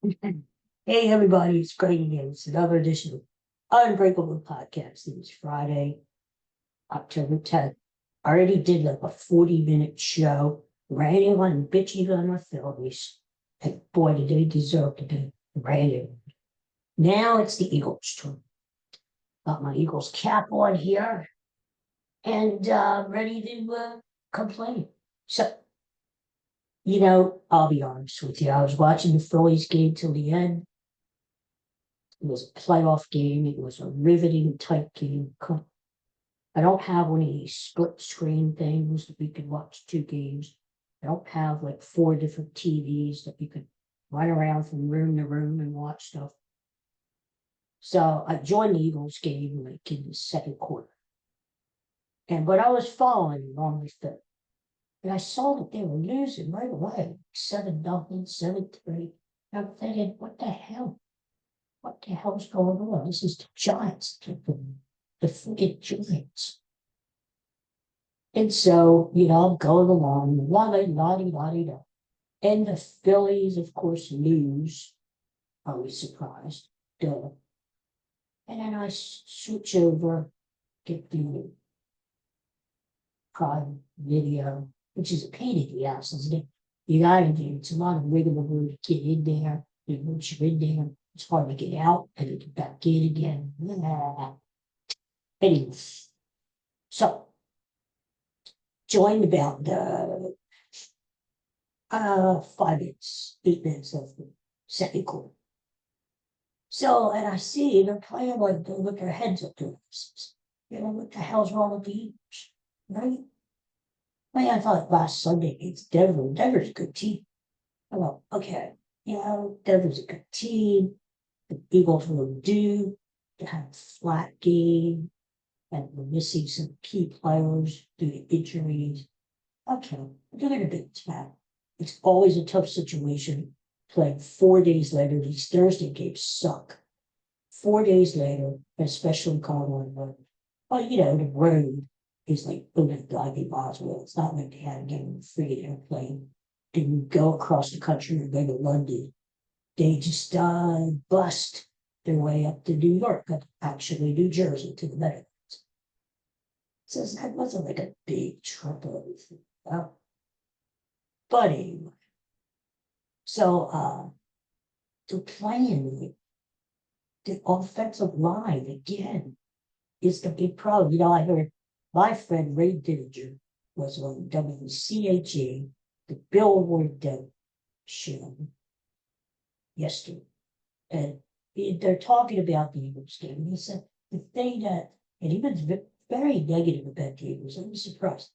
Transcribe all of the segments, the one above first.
Hey everybody, it's Craig again. It's another edition of Unbreakable podcast. It was Friday, October 10th. I already did like a 40-minute show ranting on and bitching on my Phillies. And boy, did they deserve to be ranting. Now it's the Eagles' turn. Got my Eagles cap on here and ready to complain. So, I'll be honest with you. I was watching the Phillies game till the end. It was a playoff game. It was a riveting type game. I don't have one of these split screen things that we can watch two games. I don't have like four different TVs that you could run around from room to room and watch stuff. So I joined the Eagles game like in the second quarter. But I was following along with it. And I saw that they were losing right away. 7-0, 7-3. I'm thinking, what the hell? What the hell's going on? This is the Giants, the freaking Giants. And so, I'm going along, la-di-la-di-la-di-da. And the Phillies, of course, lose. Are we surprised? Duh. And then I switch over, get the Prime Video, which is a pain in the ass, isn't it? You gotta do, it's a lot of rigmarole to get in there. And once you're in there, it's hard to get out and to get back in again. Anyway, so joined about the 5 minutes, 8 minutes of the second quarter. So, and I see they're playing like they with their heads up to us. What the hell's wrong with the Eagles? Right? I thought last Sunday it's Denver. Denver's a good team. I thought, okay, Denver's a good team. The Eagles will do. They had a flat game and we're missing some key players due to injuries. Okay, they're going to be attacked. It's always a tough situation playing 4 days later. These Thursday games suck. 4 days later, especially calling on road. But the road is like 190 miles away. It's not like they had a game of free airplane. Didn't go across the country or go to London. They just bust their way up to New York, actually New Jersey to the Meadowlands. So that wasn't like a big trip or anything. But anyway, so the playing the offensive line again is the big problem. I heard my friend Ray Didinger was on WCHA, the Billboard show yesterday, and they're talking about the Eagles game. And he said the thing that, and he was very negative about the Eagles. I was surprised,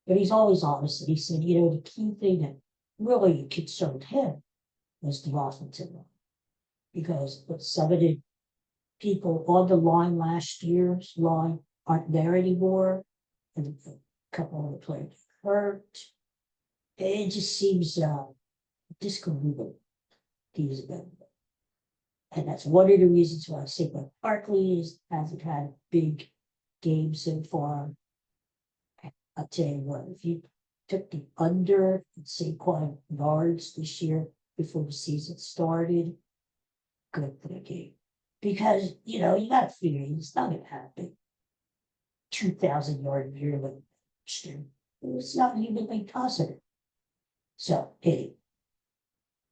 but he's always honest. And he said, the key thing that really concerned him was the offensive line, because some of the people on the line last year's line aren't there anymore, and a couple of the players hurt. It just seems discombobulated. And that's one of the reasons why Saquon Barkley hasn't had a big game so far. I'll tell you what, if you took the under in Saquon yards this year before the season started, good for the game. Because, you got to figure it's not going to happen. 2,000-yard year like next year. It's not even possible. So, anyway.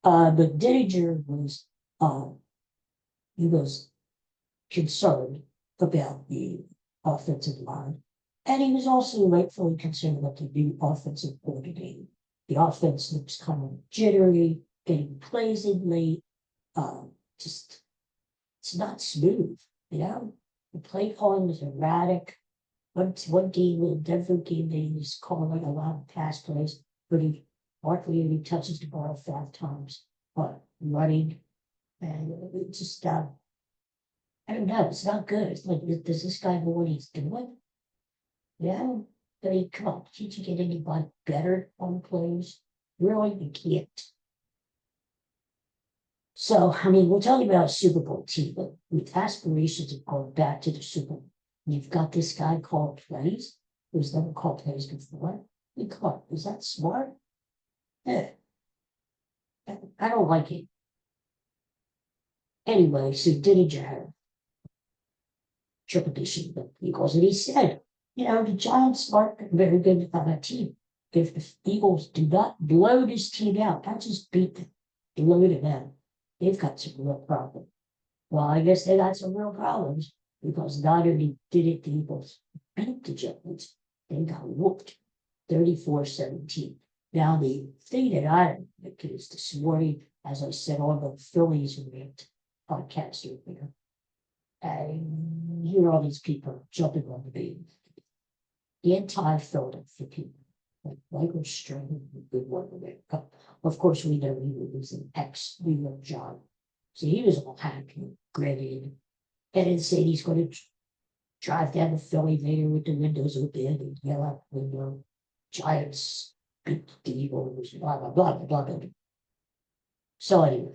But Didinger was, he was concerned about the offensive line. And he was also rightfully concerned about the new offensive coordinator. The offense looks kind of jittery, getting plays in late. Just, it's not smooth, The play calling was erratic. One game, the Denver game, they was calling a lot of pass plays, but Barkley touches the ball 5 times, but running, and it just, I don't know, it's not good. It's like, does this guy know what he's doing? Come on, can't you get anybody better on plays? Really, you can't. So, we're talking about a Super Bowl team, but with aspirations of going back to the Super Bowl. You've got this guy called plays, who's never called plays before. Come on, is that smart? I don't like it. Anyway, so Dillinger had triple digit Eagles, and he said, the Giants aren't very good on that team. If the Eagles do not blow this team out, not just beat them, blow them out, they've got some real problems. Well, I guess they got some real problems because not only did it the Eagles beat the Giants, they got whooped 34-17. Now, the thing that I think is this morning, as I said on the Phillies Rant podcast earlier, and you hear all these people jumping on the beam. The anti-Philadelphia people, like Michael Strahan, a good one of it. Of course, we know he was an ex-New York Giant. So he was all happy, grinning, and then saying he's going to drive down to Philly later with the windows open and yell out the window, Giants beat the Eagles, blah, blah, blah, blah, blah. So anyway,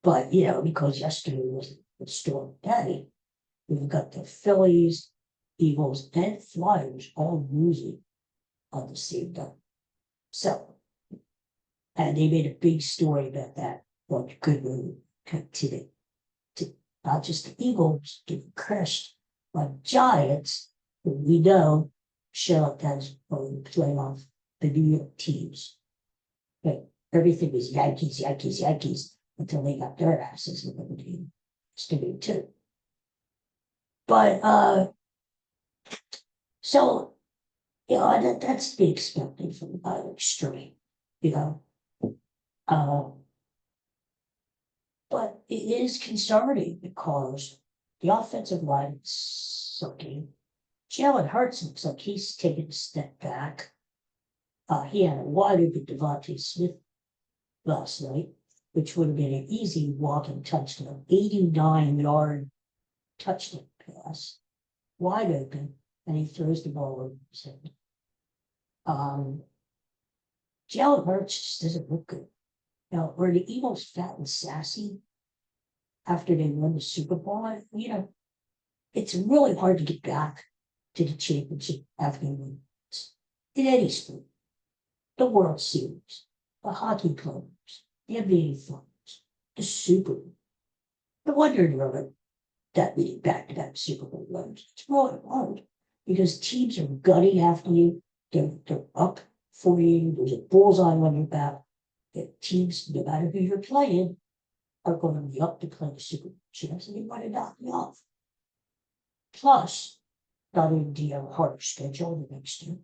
but, because yesterday was a storm day, we've got the Phillies, Eagles, and Flyers all losing on the same day. So, and they made a big story about that. What good move today. To not just the Eagles getting crushed by Giants, who we know show up as playoff the New York teams. But everything was Yankees, Yankees, Yankees until they got their asses in the team. Stupid too. But so that's to be expected from the extreme, you know. But it is concerning because the offensive line is sucking. Jalen Hurts looks like he's taking a step back. He had a wide open Devontae Smith last night, which would have been an easy walking touchdown, 89-yard touchdown pass, wide open, and he throws the ball over his head. Jalen Hurts just doesn't look good. Now, were the Eagles fat and sassy after they won the Super Bowl? It's really hard to get back to the championship after you win in any sport. The World Series, the hockey players, the NBA Finals, the Super Bowl. No wonder they're that many back-to-back Super Bowl runs. It's really hard because teams are gutting after you. They're up for you. There's a bullseye on your back. The teams, no matter who you're playing, are going to be up to play the Super Bowl champs, and they want to knock you off. Plus, not only do you have a harder schedule the next year,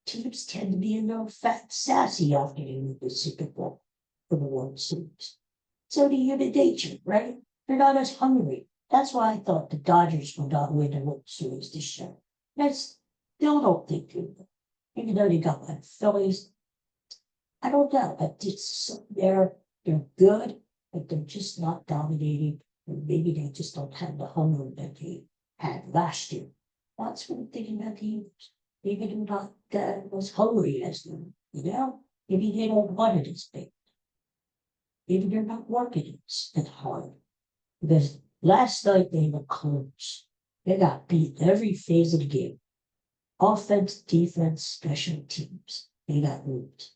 teams tend to be a little fat sassy after they win the Super Bowl for the World Series. So the human nature, right? They're not as hungry. That's why I thought the Dodgers would not win the World Series this year. I still don't think they will. Even though they got like Phillies, I don't know. But they're good, but they're just not dominating. And maybe they just don't have the hunger that they had last year. That's what I'm thinking about the Eagles. Maybe they're not as hungry as them, Maybe they don't want it as big. Maybe they're not working as hard. Because last night they were close. They got beat every phase of the game. Offense, defense, special teams. They got moved.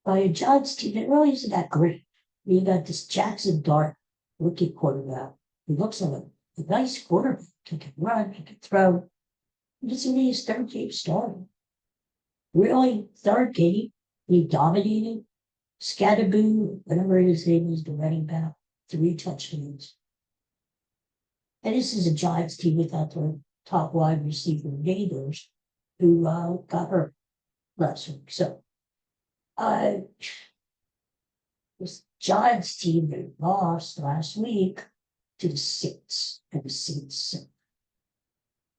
By a Giants team that really isn't that great. You got this Jackson Dart rookie quarterback. He looks like a nice quarterback. He can run, he can throw. This will be his third game starting. Really, third game, he dominated. Scatterboo, whatever his name is, the running back, 3 touchdowns. And this is a Giants team without their top wide receiver neighbors who got hurt last week. So, this Giants team that lost last week to the Saints, and the Saints.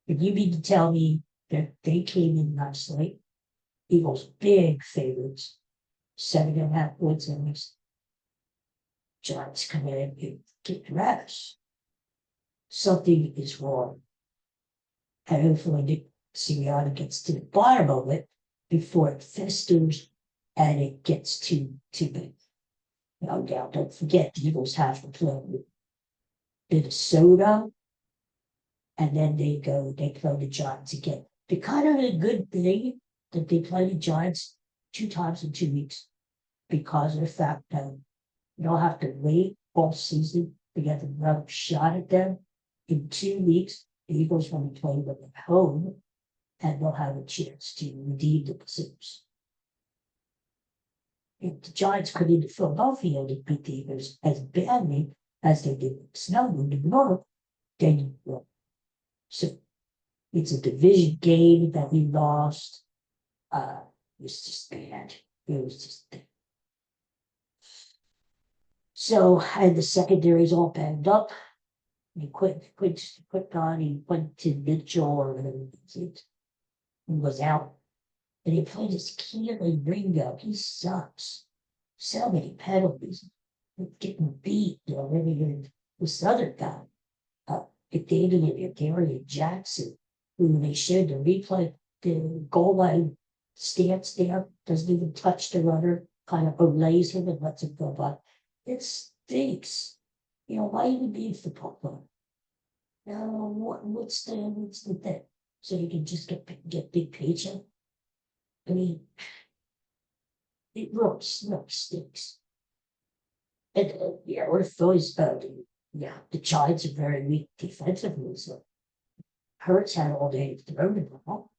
If you mean to tell me that they came in last night, Eagles big favorites, 7.5 points in this. Giants come in and get rest. Something is wrong. And hopefully Sirianni gets to the bottom of it before it festers and it gets too big. No doubt, don't forget the Eagles have to play with Minnesota, and then they play the Giants again. The kind of a good thing that they play the Giants 2 times in 2 weeks because of the fact that You'll have to wait all season to get another shot at them. In 2 weeks, the Eagles will be playing them at home, and they'll have a chance to redeem themselves. If the Giants come into Philadelphia to beat the Eagles as badly as they did with Snowden in North, then you will. So it's a division game that we lost. It was just bad. It was just bad. So, and the secondary's all banged up. He quit on, he went to Mitchell or whatever it was out. And he played his Keely Ringo. He sucks. So many penalties. Getting beat, already. This other guy, Darian Jackson, who they showed the replay, the goal line stance there, doesn't even touch the runner, kind of olays him and lets him go by. It stinks. Why even be a football player? What's the thing? So you can just get big paycheck? I mean, it really stinks. And we're Phillies. The Giants are very weak defensively. So Hurts had all day to throw the ball.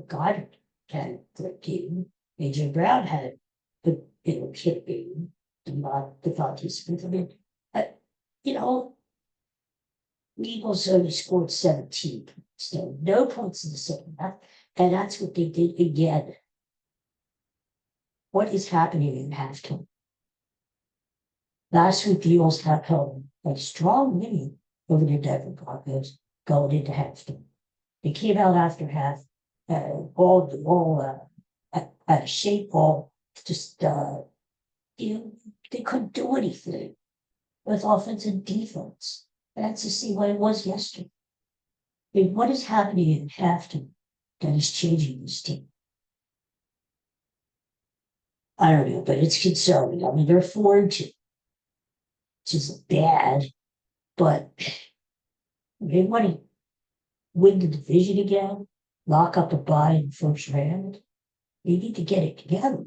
Goddard had a good game. AJ Brown had a hit game. Devontae Smith. I mean, the Eagles only scored 17 points. So no points in the second half. And that's what they did again. What is happening in halftime? Last week, the Eagles have held a strong lead over the Denver Broncos going into halftime. They came out after half, all out of shape, all just, they couldn't do anything with offense and defense. That's the same way it was yesterday. I mean, what is happening in halftime that is changing this team? I don't know, but it's concerning. I mean, they're 4-2, which is bad, but they want to win the division again, lock up a bye in the first round. They need to get it together.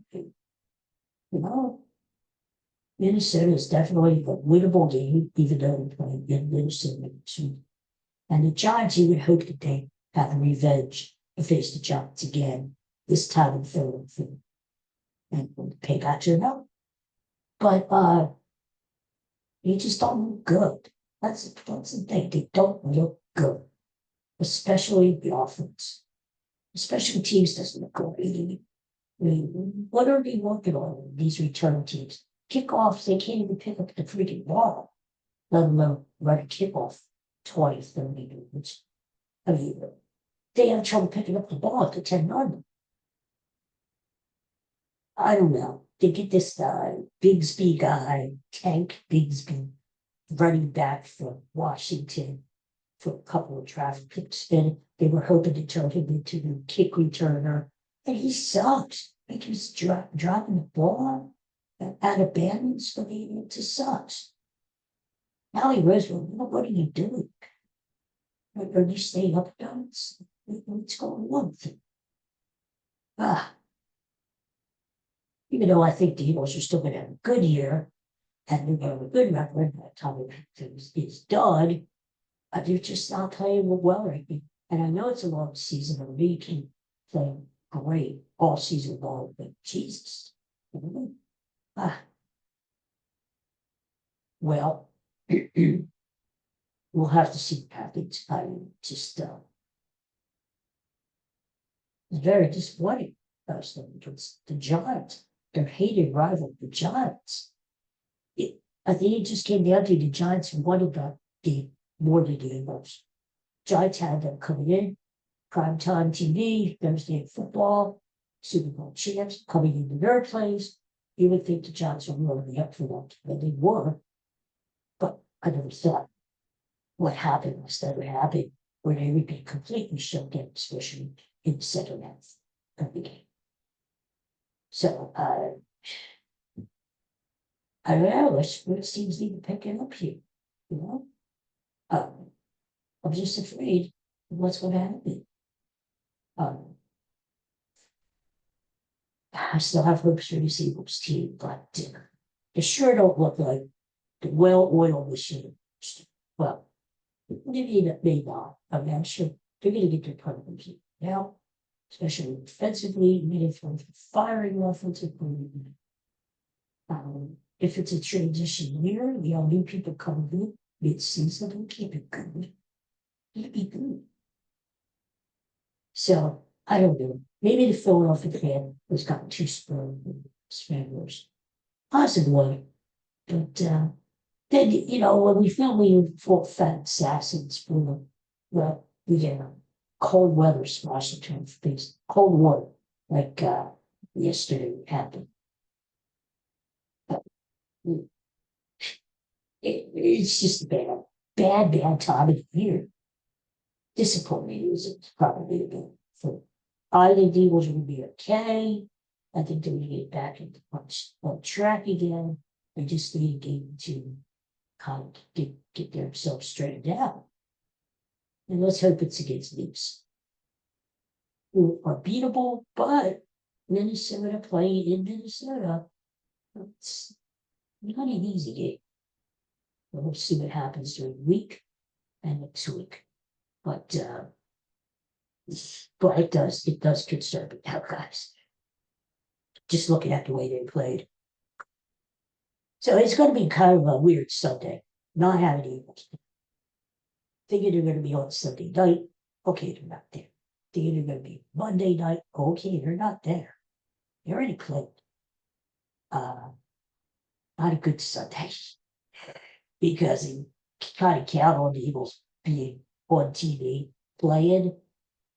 Minnesota is definitely a winnable game, even though they're playing in Minnesota. And the Giants, you would hope that they have revenge to face the Giants again, this time in Philadelphia. And the paybacks are no. But they just don't look good. That's the thing. They don't look good, especially the offense. The special teams doesn't look good. I mean, what are they working on, these return teams? Kickoffs, they can't even pick up the freaking ball, let alone run a kickoff 20, 30 minutes. I mean, they have trouble picking up the ball at the 10-yard line. I don't know. They get this Bigsby guy, Tank Bigsby, running back from Washington for a couple of draft picks. And they were hoping to turn him into the kick returner. And he sucks. Like he's dropping the ball at abandons, but it just sucks. Howie Roseman, what are you doing? Are you staying up guns? What's going on with him? Even though I think the Eagles are still going to have a good year, and they're going to have a good record by the time it's done, they're just not playing well right now. And I know it's a long season, and we can play great all season long, but Jesus. Well, we'll have to see what happens. It's very disappointing against the Giants. Their hated rival, the Giants. I think it just came down to the Giants wanted that game more than the Eagles. Giants had them coming in, primetime TV, Thursday Night Football, Super Bowl champs coming into their place. You would think the Giants were really up for that, and they were. But I never thought what happened was that it happened where they would be completely shut down, especially in the second half of the game. So, I don't know, it seems to be picking up here, I'm just afraid of what's going to happen. I still have hopes for this Eagles team, but They sure don't look like the well-oiled machine. Well, maybe not. I mean, I'm sure they're going to get their problems now, especially defensively, maybe from firing offensively. If it's a transition year, new people come in mid-season and keep it good. It'd be good. So I don't know. Maybe the Philadelphia fan has gotten too sprung with Spaniards. Possibly. But then, when we film, we full fat assassins for the, well, we get cold weather splash into things, cold water, like yesterday happened. It's just a bad time of the year. Disappointing is probably a bit. For I think the Eagles will be okay. I think they're going to get back into on track again. They just need a game to kind of get themselves straightened out. And let's hope it's against Leafs, who are beatable, but Minnesota playing in Minnesota, it's not an easy game. We'll see what happens during the week and next week. But it does concern me now, guys. Just looking at the way they played. So it's going to be kind of a weird Sunday, not having Eagles. Thinking they're going to be on Sunday night. Okay, they're not there. Thinking they're going to be Monday night. Okay, they're not there. They already played. Not a good Sunday. Because you kind of count on the Eagles being on TV, playing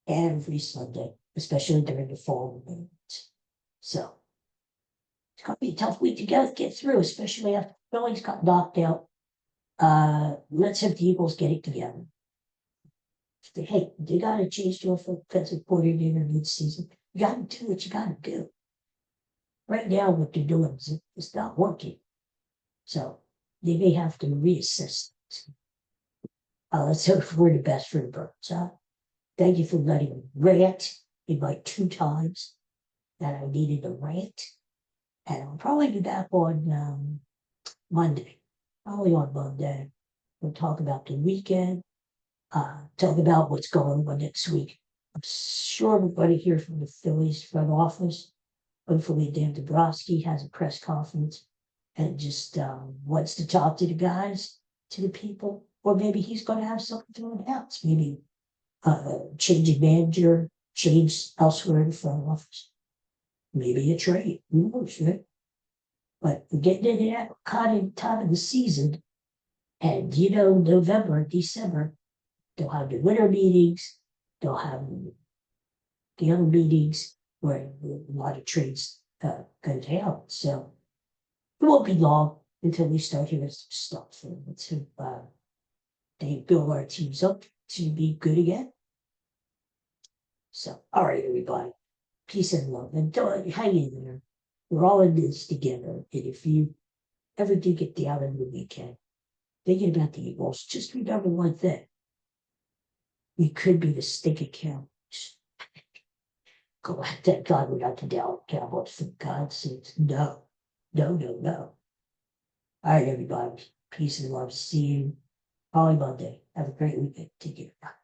every Sunday, especially during the fall months. So it's going to be a tough week to get through, especially after the Phillies got knocked out. Let's have the Eagles get it together. Hey, you got to change to a offensive coordinator mid-season. You got to do what you got to do. Right now, what they're doing is not working. So they may have to reassess. Let's hope for the best for the Birds. Thank you for letting me rant in like 2 times that I needed a rant. And I'll probably be back on Monday. Probably on Monday. We'll talk about the weekend. Talk about what's going on next week. I'm sure everybody here from the Phillies front office. Hopefully Dan Dabrowski has a press conference and just wants to talk to the guys, to the people. Or maybe he's going to have something to announce. Maybe changing manager, change elsewhere in the front office. Maybe a trade. Who knows, right? But we're getting into that kind of time of the season. And, November, December, they'll have the winter meetings. They'll have the other meetings where a lot of trades go down. So it won't be long until we start hearing some stuff. And let's hope they build our teams up to be good again. So, all right, everybody. Peace and love. And don't hang in there. We're all in this together. And if you ever do get down on the weekend, thinking about the Eagles, just remember one thing. We could be the stinking Cowboys. Go at that God without the Dallas Cowboys, for God's sakes. No. All right, everybody. Peace and love. See you probably Monday. Have a great weekend. Take care.